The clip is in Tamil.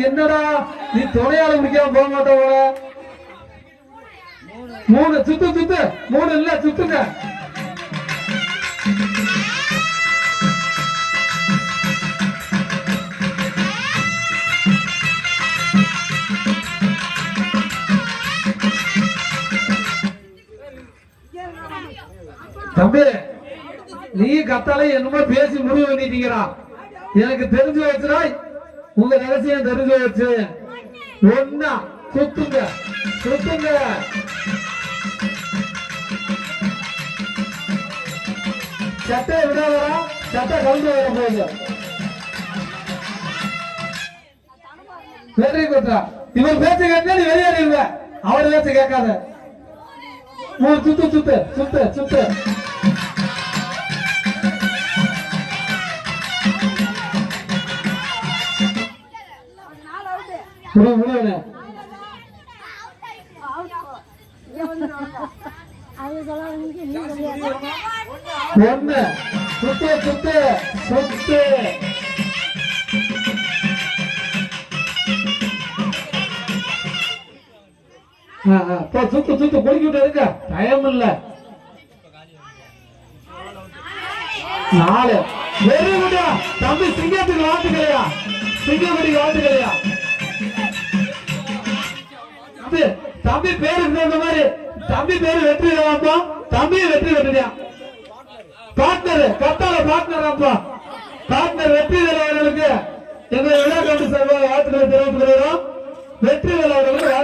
என்னடா நீ துணையால முடிக்காம போக மாட்டோம். 3 சுத்து சுத்து 3 இல்ல சுத்துங்க. தம்பி நீ கத்தாலே என்னமோ பேசி முடிவு பண்ணிட்டீங்கடா. எனக்கு தெரிஞ்சு வச்சுடா, உங்க ரகசியம் தெரிஞ்சு வச்சு. ஒன்னா சுத்துங்க சுத்துங்க. சட்டை விட வரா, சட்டை கலந்து வர போகுது. வெற்றி குட்டா இவர் பேச்சு கேட்டா நீ வெளியேறிடுவ. அவர் பேச்சு கேட்காத. 3 சுத்து சுத்து சுத்து சுத்து. முடிவு ஒண்ணு சுத்து சுத்து சுத்து. சுத்து சுத்து குளிக்கிட்டு இருக்க டைம் இல்ல. 4 வெரி குட்டா தம்பி. சிங்கத்துக்கு வாழ்த்துக்கலையா, சிங்கப்படிக்கு வாழ்த்துக்கலையா. தம்பி பேரு இந்த மாதிரி தம்பி பேரு வெற்றி அப்பா. தம்பி வெற்றி வெற்றியா பார்ட்னர் கத்தால பார்ட்னர் அப்பா. பார்ட்னர் வெற்றி வேலையாளர்களுக்கு எங்களை விழா கண்டு சார்பாக வாழ்த்துக்களை தெரிவித்துக் கொள்கிறோம். வெற்றி வேலையாளர்களுக்கு